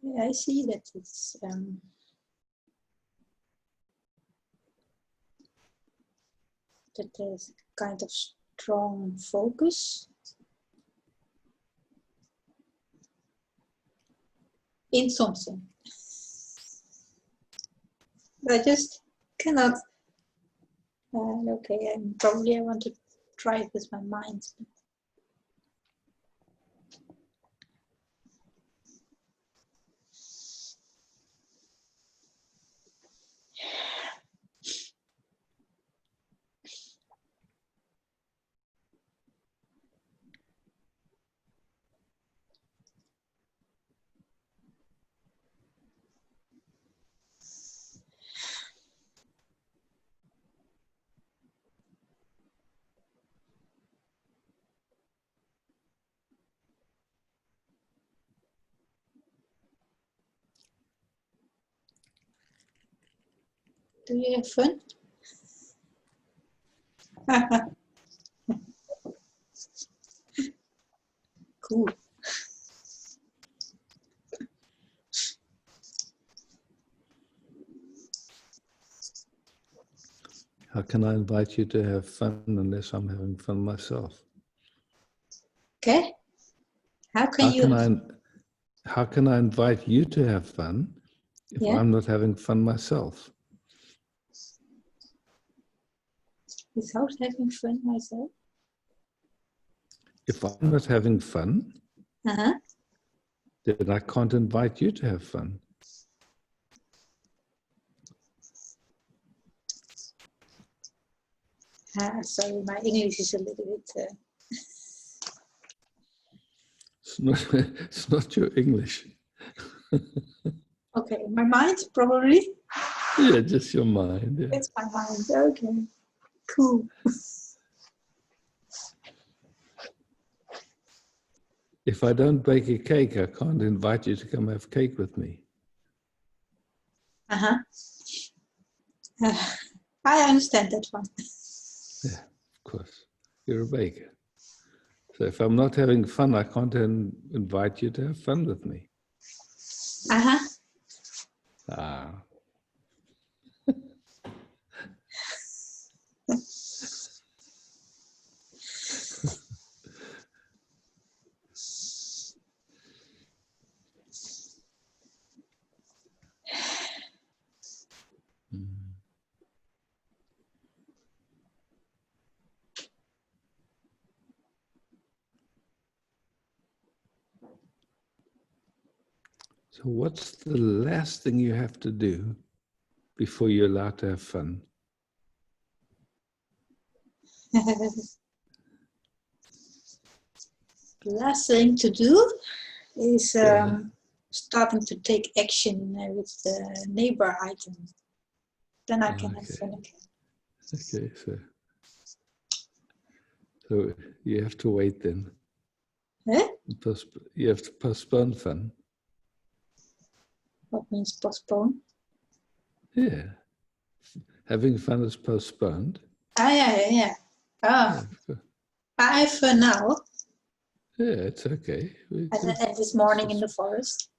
yeah, I see that it's that there's kind of strong focus in something. I just cannot. Okay, I want to try it with my mind. Do you have fun? Cool. How can I invite you to have fun unless I'm having fun myself? Okay. How can How can I invite you to have fun if I'm not having fun myself? Without having fun myself? If I'm not having fun, then I can't invite you to have fun. Sorry, my English is a little bit... It's not your English. Okay, my mind, probably. Yeah, just your mind. Yeah. It's my mind, okay. Cool. If I don't bake a cake, I can't invite you to come have cake with me. I understand that one. Yeah, of course. You're a baker. So if I'm not having fun, I can't invite you to have fun with me. Ah. So what's the last thing you have to do before you're allowed to have fun? The last thing to do is starting to take action with the neighbor item. Then I can have fun again. Okay, so you have to wait then. You have to postpone fun. What means postpone? Yeah. Having fun is postponed. Yeah. Oh. Yeah. I have fun now. Yeah, it's okay. And this morning in the forest.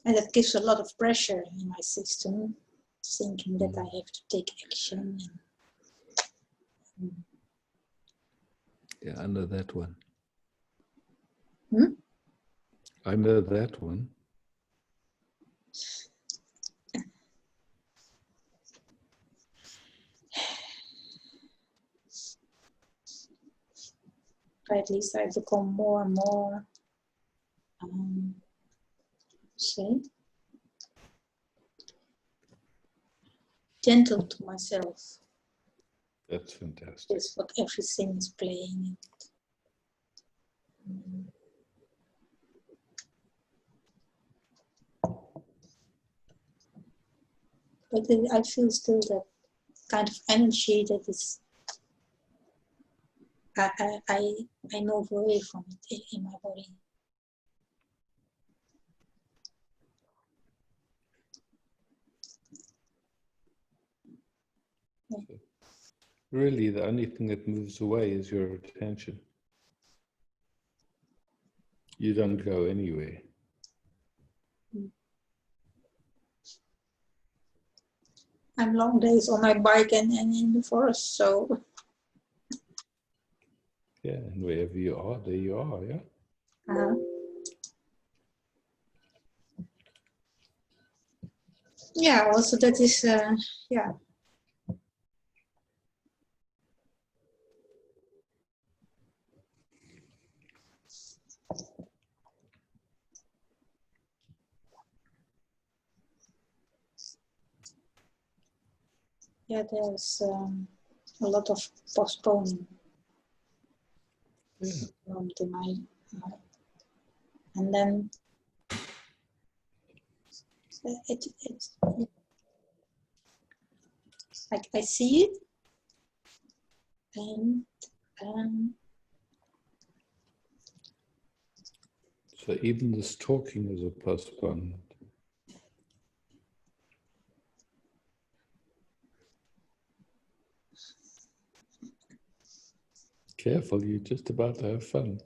And that gives a lot of pressure in my system, thinking that I have to take action. Yeah, I know that one. Hmm? I know that one. But at least I become more and more, gentle to myself. That's fantastic. That's what everything is playing. But I feel still that kind of energy that is, I move away from it in my body. So really, the only thing that moves away is your attention. You don't go anywhere. I'm long days on my bike and in the forest, so. Yeah, and wherever you are, there you are, yeah? Yeah, also that is, yeah. Yeah, there's a lot of postponing. Yeah. In my, and then like I see it, and So even this talking is a postponement. Careful, you're just about to have fun.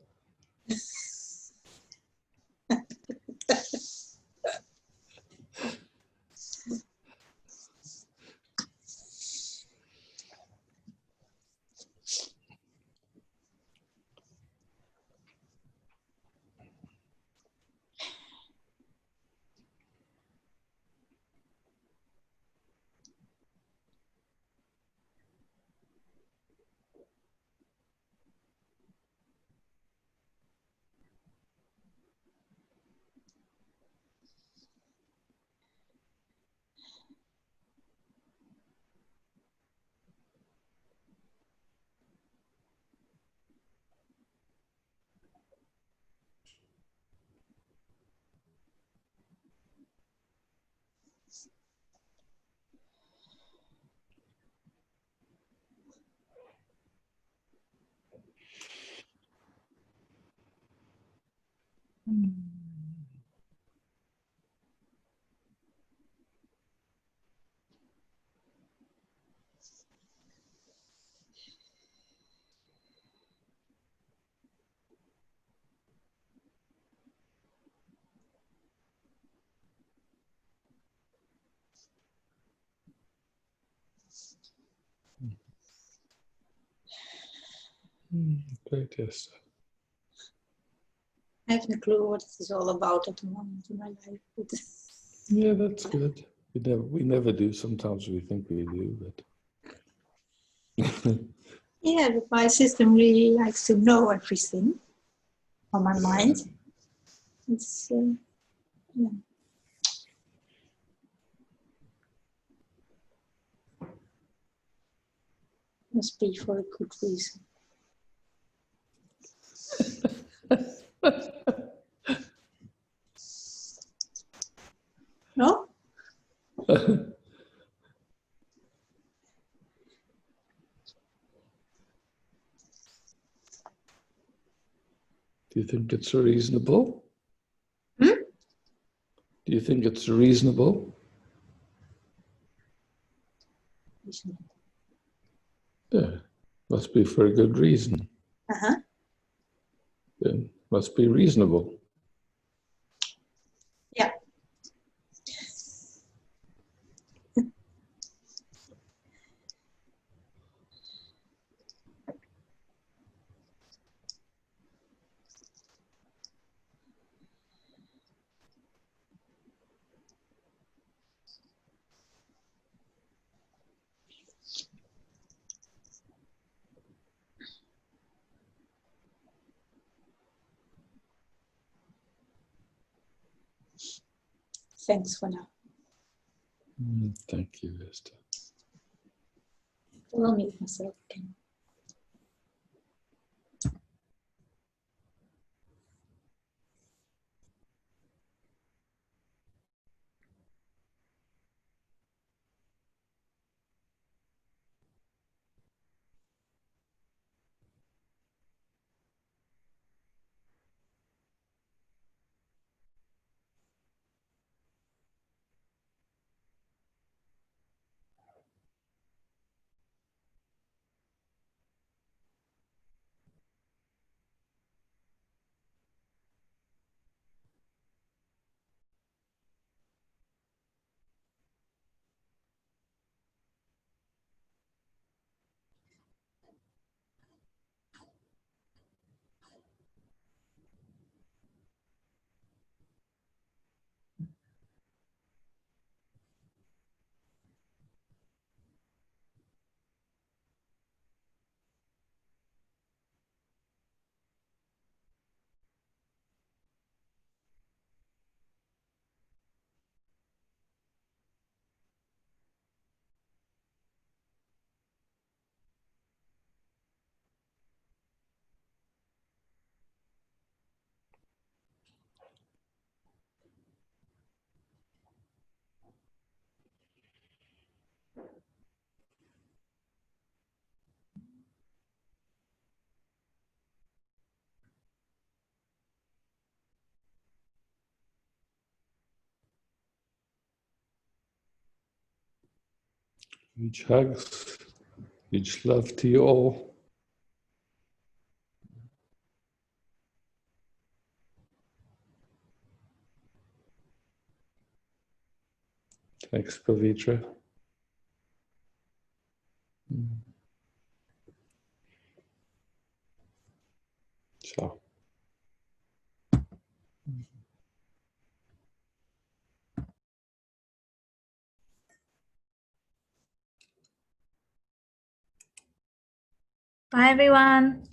Great, yes. I have no clue what it is all about at the moment in my life. But Yeah, that's good. We never do. Sometimes we think we do, but yeah, but my system really likes to know everything on my mind. It's yeah. Must be for a good reason. No? do you think it's reasonable? Hmm? Do you think it's reasonable? Yeah, must be for a good reason. Then must be reasonable. Yeah. Thanks for now. Thank you, Esther. I will mute myself again. Huge hugs, huge love to you all. Thanks, Pavitra. Ciao. Bye, everyone.